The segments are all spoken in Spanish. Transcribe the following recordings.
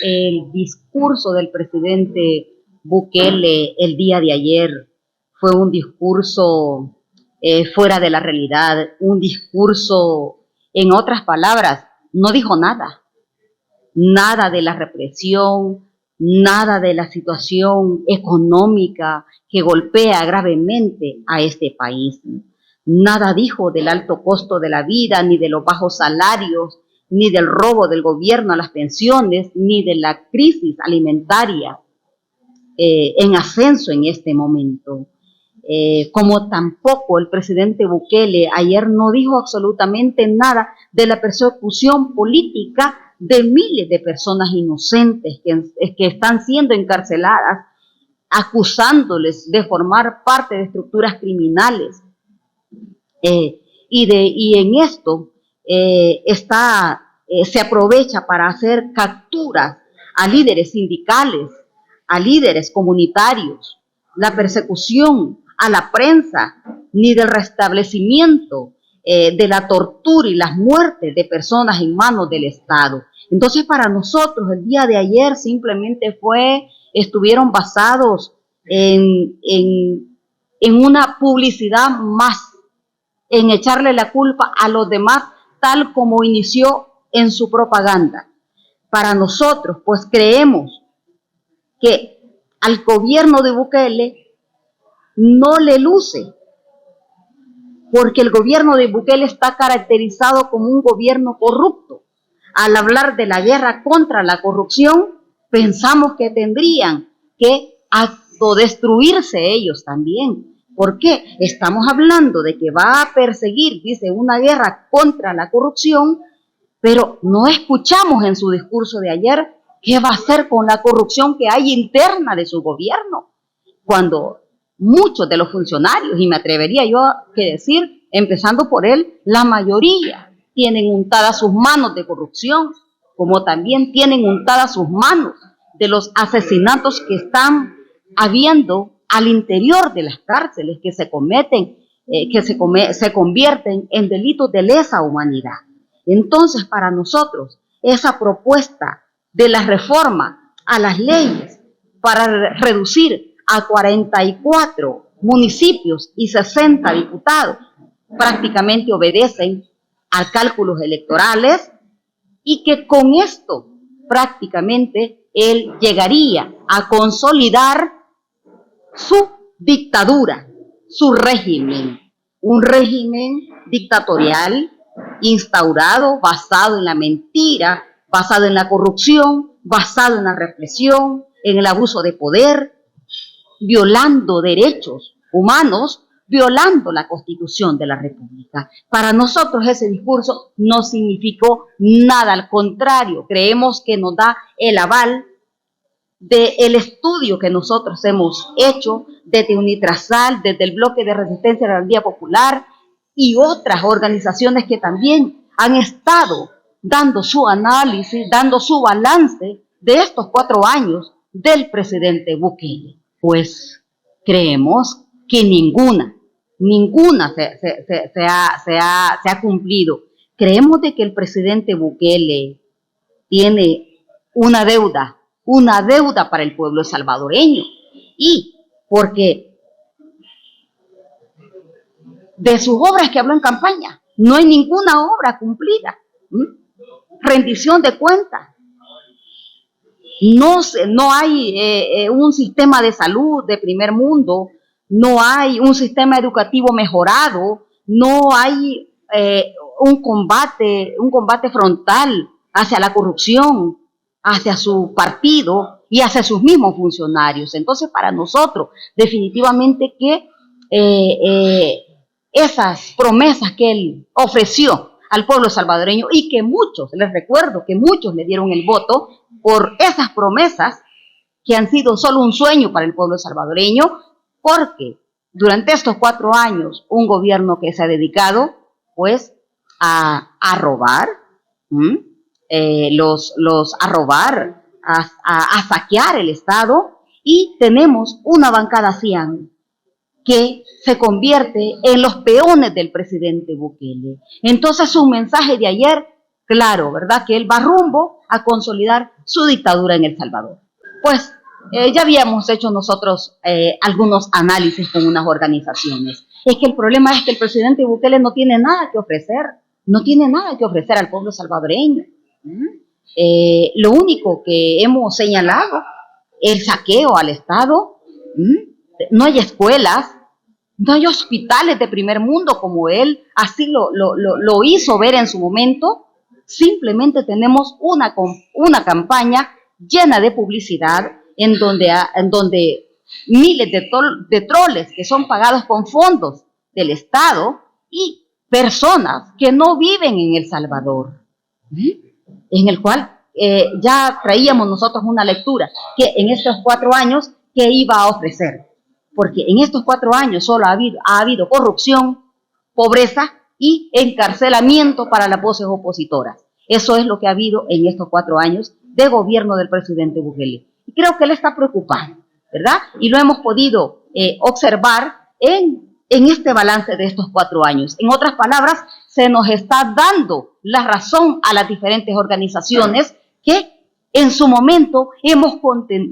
el discurso del presidente Bukele el día de ayer fue un discurso fuera de la realidad, un discurso, en otras palabras, no dijo nada, nada de la represión, nada de la situación económica que golpea gravemente a este país. Nada dijo del alto costo de la vida, ni de los bajos salarios, ni del robo del gobierno a las pensiones, ni de la crisis alimentaria en ascenso en este momento. Como tampoco el presidente Bukele ayer no dijo absolutamente nada de la persecución política de miles de personas inocentes que están siendo encarceladas, acusándoles de formar parte de estructuras criminales. Y en esto se aprovecha para hacer capturas a líderes sindicales, a líderes comunitarios, la persecución a la prensa, ni del restablecimiento de la tortura y las muertes de personas en manos del Estado. Entonces, para nosotros, el día de ayer simplemente estuvieron basados en una publicidad más, en echarle la culpa a los demás, tal como inició en su propaganda. Para nosotros, pues creemos que al gobierno de Bukele no le luce, porque el gobierno de Bukele está caracterizado como un gobierno corrupto. Al hablar de la guerra contra la corrupción, pensamos que tendrían que autodestruirse ellos también. ¿Por qué? Estamos hablando de que va a perseguir, dice, una guerra contra la corrupción, pero no escuchamos en su discurso de ayer qué va a hacer con la corrupción que hay interna de su gobierno, cuando muchos de los funcionarios, y me atrevería yo a decir, empezando por él, la mayoría tienen untadas sus manos de corrupción, como también tienen untadas sus manos de los asesinatos que están habiendo al interior de las cárceles, que se cometen, se convierten en delitos de lesa humanidad. Entonces, para nosotros, esa propuesta de la reforma a las leyes para reducir a 44 municipios y 60 diputados prácticamente obedecen a cálculos electorales, y que con esto prácticamente él llegaría a consolidar su dictadura, su régimen, un régimen dictatorial instaurado, basado en la mentira, basado en la corrupción, basado en la represión, en el abuso de poder, violando derechos humanos, violando la Constitución de la República. Para nosotros ese discurso no significó nada, al contrario, creemos que nos da el aval del estudio que nosotros hemos hecho desde Unitrasal, desde el Bloque de Resistencia a la Rebeldía Popular y otras organizaciones que también han estado dando su análisis, dando su balance de estos 4 años del presidente Bukele. Pues creemos que ninguna se ha cumplido. Creemos de que el presidente Bukele tiene una deuda para el pueblo salvadoreño, y porque de sus obras que habló en campaña no hay ninguna obra cumplida. Rendición de cuentas, no hay un sistema de salud de primer mundo, no hay un sistema educativo mejorado, no hay un combate frontal hacia la corrupción, hacia su partido y hacia sus mismos funcionarios. Entonces, para nosotros, definitivamente que esas promesas que él ofreció al pueblo salvadoreño, y que muchos, les recuerdo que muchos le dieron el voto por esas promesas que han sido solo un sueño para el pueblo salvadoreño, porque durante estos 4 años un gobierno que se ha dedicado pues a robar, a saquear el Estado, y tenemos una bancada cian que se convierte en los peones del presidente Bukele. Entonces, su mensaje de ayer claro, ¿verdad?, que él va rumbo a consolidar su dictadura en El Salvador. Pues ya habíamos hecho nosotros algunos análisis con unas organizaciones. Es que el problema es que el presidente Bukele no tiene nada que ofrecer, no tiene nada que ofrecer al pueblo salvadoreño. Lo único que hemos señalado, el saqueo al Estado, no hay escuelas, no hay hospitales de primer mundo como él así lo hizo ver en su momento. Simplemente tenemos una campaña llena de publicidad en donde miles de troles que son pagados con fondos del Estado y personas que no viven en El Salvador, en el cual ya traíamos nosotros una lectura que en estos 4 años que iba a ofrecer, porque en estos 4 años solo ha habido corrupción, pobreza y encarcelamiento para las voces opositoras. Eso es lo que ha habido en estos 4 años de gobierno del presidente Bukele. Y creo que él está preocupado, ¿verdad? Y lo hemos podido observar en este balance de estos 4 años. En otras palabras, se nos está dando la razón a las diferentes organizaciones que en su momento hemos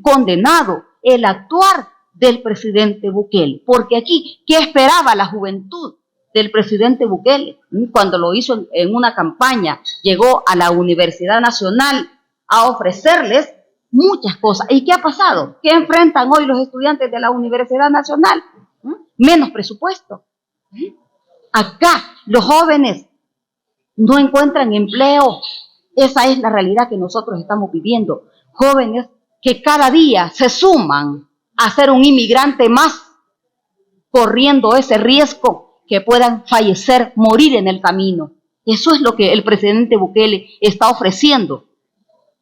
condenado el actuar del presidente Bukele. Porque aquí, ¿qué esperaba la juventud del presidente Bukele? Cuando lo hizo en una campaña, llegó a la Universidad Nacional a ofrecerles muchas cosas. ¿Y qué ha pasado? ¿Qué enfrentan hoy los estudiantes de la Universidad Nacional? Menos presupuesto. Acá los jóvenes no encuentran empleo. Esa es la realidad que nosotros estamos viviendo. Jóvenes que cada día se suman a ser un inmigrante más, corriendo ese riesgo que puedan fallecer, morir en el camino. Eso es lo que el presidente Bukele está ofreciendo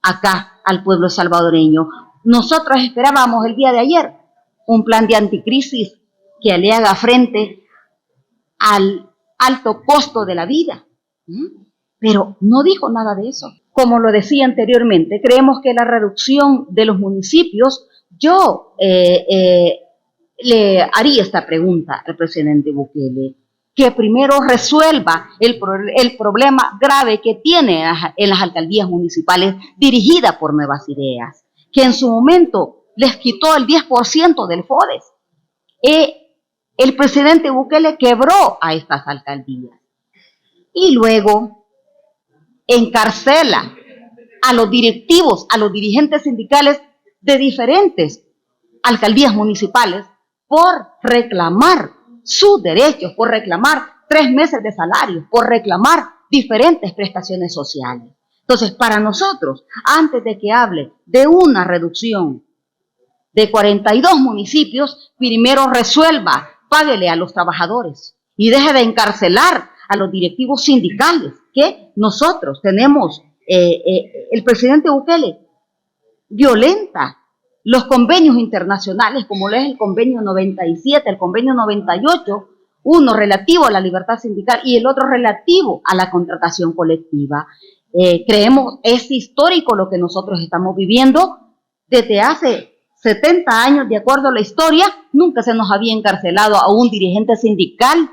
acá al pueblo salvadoreño. Nosotros esperábamos el día de ayer un plan de anticrisis que le haga frente al alto costo de la vida, pero no dijo nada de eso. Como lo decía anteriormente, creemos que la reducción de los municipios, yo le haría esta pregunta al presidente Bukele, que primero resuelva el problema grave que tiene en las alcaldías municipales dirigidas por Nuevas Ideas, que en su momento les quitó el 10% del FODES. El presidente Bukele quebró a estas alcaldías y luego encarcela a los directivos, a los dirigentes sindicales de diferentes alcaldías municipales por reclamar sus derechos, por reclamar 3 meses de salario, por reclamar diferentes prestaciones sociales. Entonces, para nosotros, antes de que hable de una reducción de 42 municipios, primero resuelva, páguele a los trabajadores y deje de encarcelar a los directivos sindicales que nosotros tenemos. El presidente Bukele violenta los convenios internacionales, como lo es el convenio 97, el convenio 98, uno relativo a la libertad sindical y el otro relativo a la contratación colectiva. Creemos, es histórico lo que nosotros estamos viviendo. Desde hace 70 años, de acuerdo a la historia, nunca se nos había encarcelado a un dirigente sindical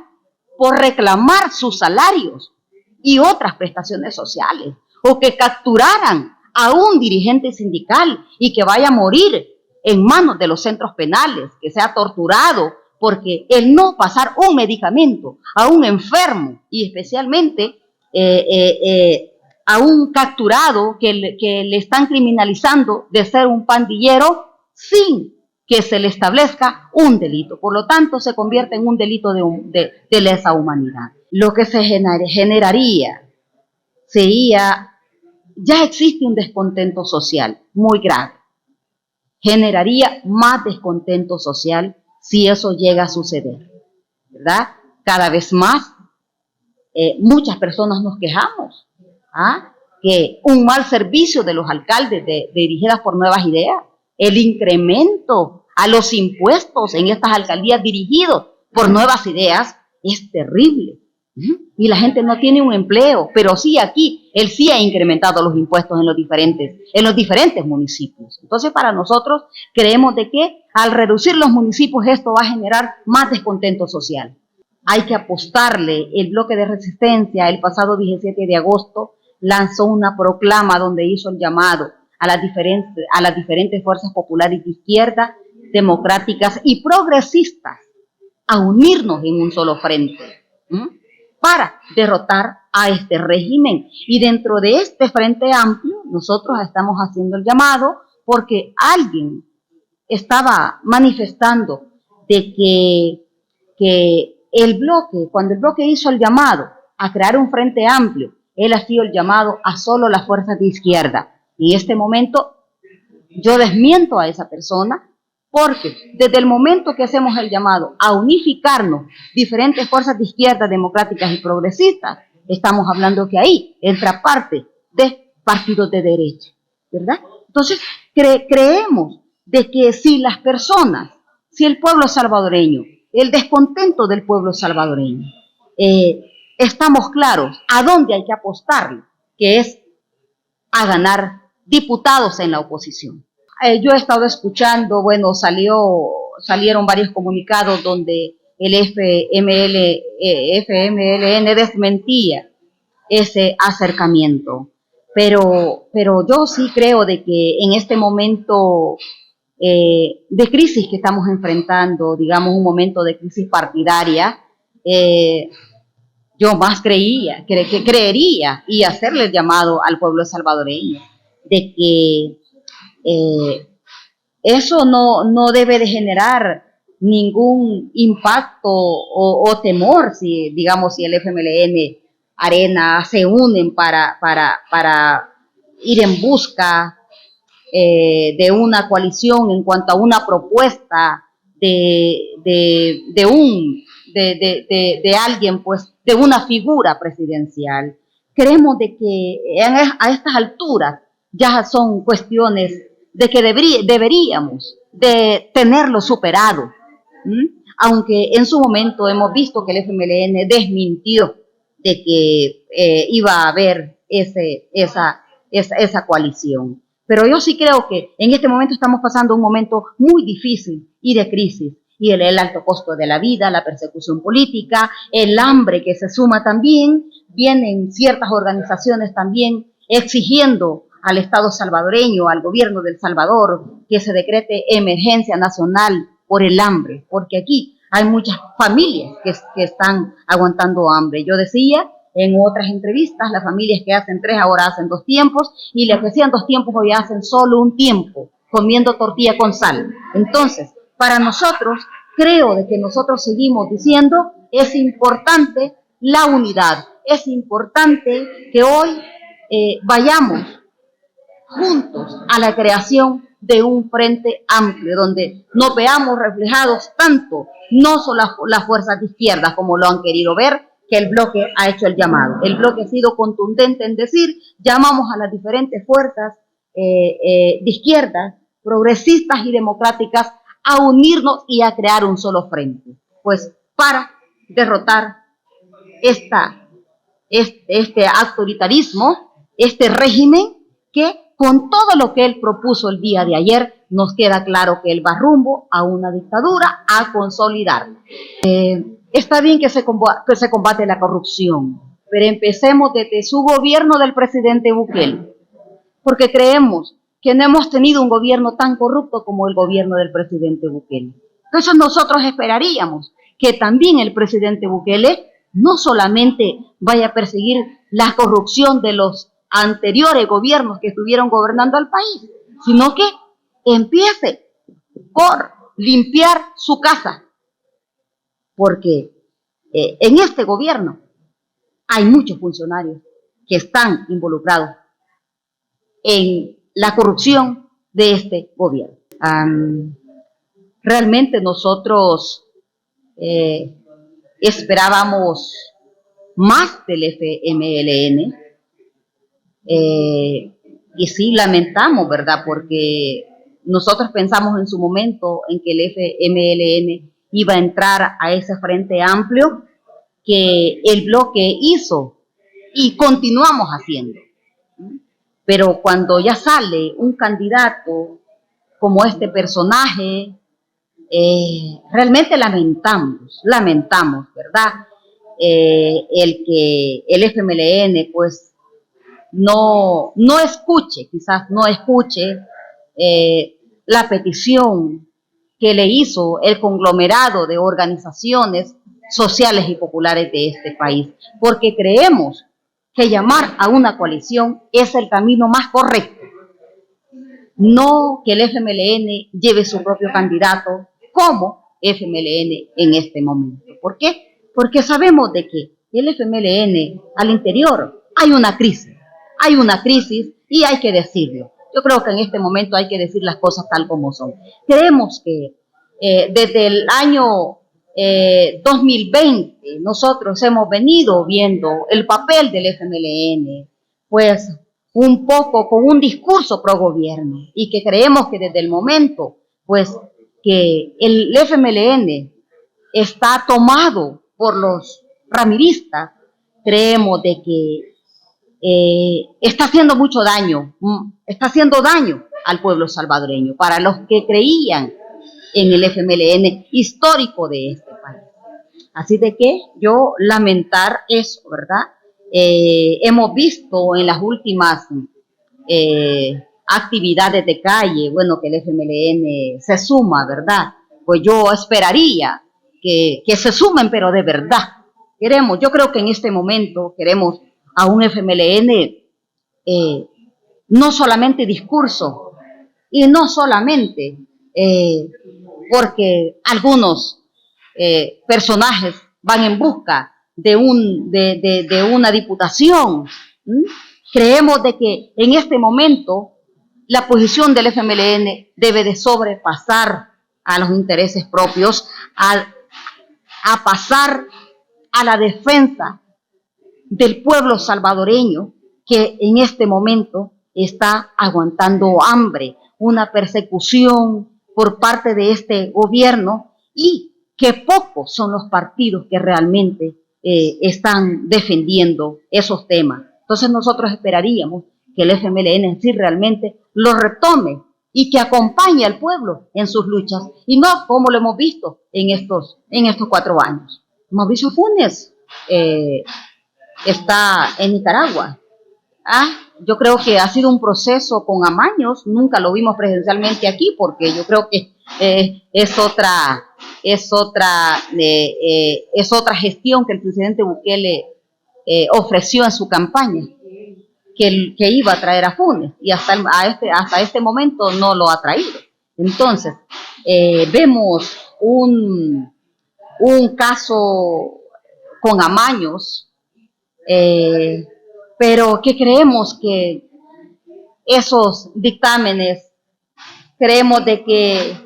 por reclamar sus salarios y otras prestaciones sociales, o que capturaran a un dirigente sindical y que vaya a morir en manos de los centros penales, que sea torturado, porque el no pasar un medicamento a un enfermo y especialmente a un capturado que le están criminalizando de ser un pandillero sin que se le establezca un delito. Por lo tanto, se convierte en un delito de lesa humanidad. Lo que se generaría sería, ya existe un descontento social muy grave. Generaría más descontento social si eso llega a suceder, ¿verdad? Cada vez más, muchas personas nos quejamos, que un mal servicio de los alcaldes dirigidas por Nuevas Ideas, el incremento a los impuestos en estas alcaldías dirigidos por Nuevas Ideas es terrible. Y la gente no tiene un empleo, pero sí aquí, él sí ha incrementado los impuestos en los diferentes municipios. Entonces, para nosotros, creemos de que al reducir los municipios, esto va a generar más descontento social. Hay que apostarle. El bloque de resistencia, el pasado 17 de agosto, lanzó una proclama donde hizo el llamado a las diferentes fuerzas populares de izquierda, democráticas y progresistas a unirnos en un solo frente, ¿m? Para derrotar a este régimen. Y dentro de este frente amplio, nosotros estamos haciendo el llamado porque alguien estaba manifestando de que el bloque, cuando el bloque hizo el llamado a crear un frente amplio, él hacía el llamado a solo las fuerzas de izquierda. Y en este momento yo desmiento a esa persona, porque desde el momento que hacemos el llamado a unificarnos diferentes fuerzas de izquierda, democráticas y progresistas, estamos hablando que ahí entra parte de partidos de derecha, ¿verdad? Entonces, creemos de que si las personas, si el pueblo salvadoreño, el descontento del pueblo salvadoreño, estamos claros a dónde hay que apostarle, que es a ganar diputados en la oposición. Yo he estado escuchando, bueno, salieron varios comunicados donde el FMLN desmentía ese acercamiento, pero yo sí creo de que en este momento de crisis que estamos enfrentando, digamos un momento de crisis partidaria, yo más creería y hacerle el llamado al pueblo salvadoreño de que eso no debe de generar ningún impacto o temor si, digamos, si el FMLN, Arena se unen para ir en busca de una coalición en cuanto a una propuesta de alguien, pues, de una figura presidencial. Creemos de que a estas alturas ya son cuestiones de que deberíamos de tenerlo superado, aunque en su momento hemos visto que el FMLN desmintió de que iba a haber esa coalición. Pero yo sí creo que en este momento estamos pasando un momento muy difícil y de crisis, y el alto costo de la vida, la persecución política, el hambre que se suma también, vienen ciertas organizaciones también exigiendo al Estado salvadoreño, al gobierno del Salvador, que se decrete emergencia nacional por el hambre, porque aquí hay muchas familias que están aguantando hambre. Yo decía en otras entrevistas, las familias que hacen 3 ahora hacen 2 tiempos, y las que hacían 2 tiempos hoy hacen solo 1 tiempo, comiendo tortilla con sal. Entonces, para nosotros, creo de que nosotros seguimos diciendo, es importante la unidad, es importante que hoy vayamos juntos a la creación de un frente amplio, donde nos veamos reflejados tanto, no solo las fuerzas de izquierda, como lo han querido ver, que el bloque ha hecho el llamado. El bloque ha sido contundente en decir, llamamos a las diferentes fuerzas de izquierda, progresistas y democráticas, a unirnos y a crear un solo frente, pues para derrotar este autoritarismo, este régimen que con todo lo que él propuso el día de ayer, nos queda claro que él va rumbo a una dictadura a consolidar. Está bien que se combate la corrupción, pero empecemos desde su gobierno del presidente Bukele, porque creemos que no hemos tenido un gobierno tan corrupto como el gobierno del presidente Bukele. Entonces nosotros esperaríamos que también el presidente Bukele no solamente vaya a perseguir la corrupción de los anteriores gobiernos que estuvieron gobernando al país, sino que empiece por limpiar su casa, porque en este gobierno hay muchos funcionarios que están involucrados en la corrupción de este gobierno. Realmente nosotros esperábamos más del FMLN, y sí lamentamos, ¿verdad? Porque nosotros pensamos en su momento en que el FMLN iba a entrar a ese frente amplio que el bloque hizo y continuamos haciendo. Pero cuando ya sale un candidato como este personaje, realmente lamentamos, ¿verdad? El que el FMLN pues no escuche, quizás no escuche la petición que le hizo el conglomerado de organizaciones sociales y populares de este país, porque creemos que llamar a una coalición es el camino más correcto, no que el FMLN lleve su propio candidato como FMLN en este momento. ¿Por qué? Porque sabemos de que el FMLN al interior hay una crisis y hay que decirlo. Yo creo que en este momento hay que decir las cosas tal como son. Creemos que desde el año 2020 nosotros hemos venido viendo el papel del FMLN, pues un poco con un discurso pro gobierno, y que creemos que desde el momento pues que el FMLN está tomado por los ramiristas, creemos de que está haciendo mucho daño, está haciendo daño al pueblo salvadoreño, para los que creían en el FMLN histórico de este país. Así de que yo lamentar eso, ¿verdad? Hemos visto en las últimas actividades de calle, bueno, que el FMLN se suma, ¿verdad? Pues yo esperaría que se sumen, pero de verdad. Yo creo que en este momento queremos a un FMLN no solamente discurso, y no solamente porque algunos personajes van en busca de una diputación. Creemos de que en este momento la posición del FMLN debe de sobrepasar a los intereses propios, a pasar a la defensa del pueblo salvadoreño, que en este momento está aguantando hambre, una persecución por parte de este gobierno, y que pocos son los partidos que realmente están defendiendo esos temas. Entonces nosotros esperaríamos que el FMLN sí realmente lo retome y que acompañe al pueblo en sus luchas, y no como lo hemos visto en estos 4 años. Mauricio Funes está en Nicaragua. Yo creo que ha sido un proceso con amaños, nunca lo vimos presencialmente aquí, porque yo creo que es otra gestión que el presidente Bukele ofreció en su campaña, que iba a traer a Funes, y hasta este momento no lo ha traído. Entonces, vemos un caso con amaños, pero que creemos que esos dictámenes, creemos de que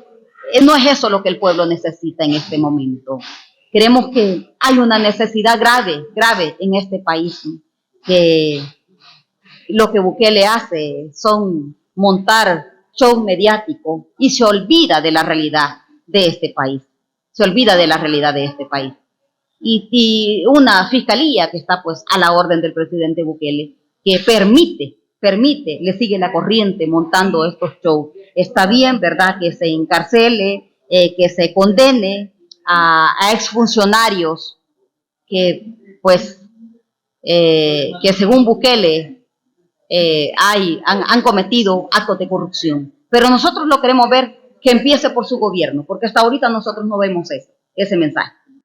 no es eso lo que el pueblo necesita en este momento. Creemos que hay una necesidad grave en este país, que lo que Bukele hace son montar show mediático y se olvida de la realidad de este país. Y una fiscalía que está pues a la orden del presidente Bukele, que permite, le sigue la corriente montando estos shows. Está bien, ¿verdad?, que se encarcele, que se condene a exfuncionarios que pues que según Bukele han cometido actos de corrupción. Pero nosotros lo queremos ver que empiece por su gobierno, porque hasta ahorita nosotros no vemos ese mensaje.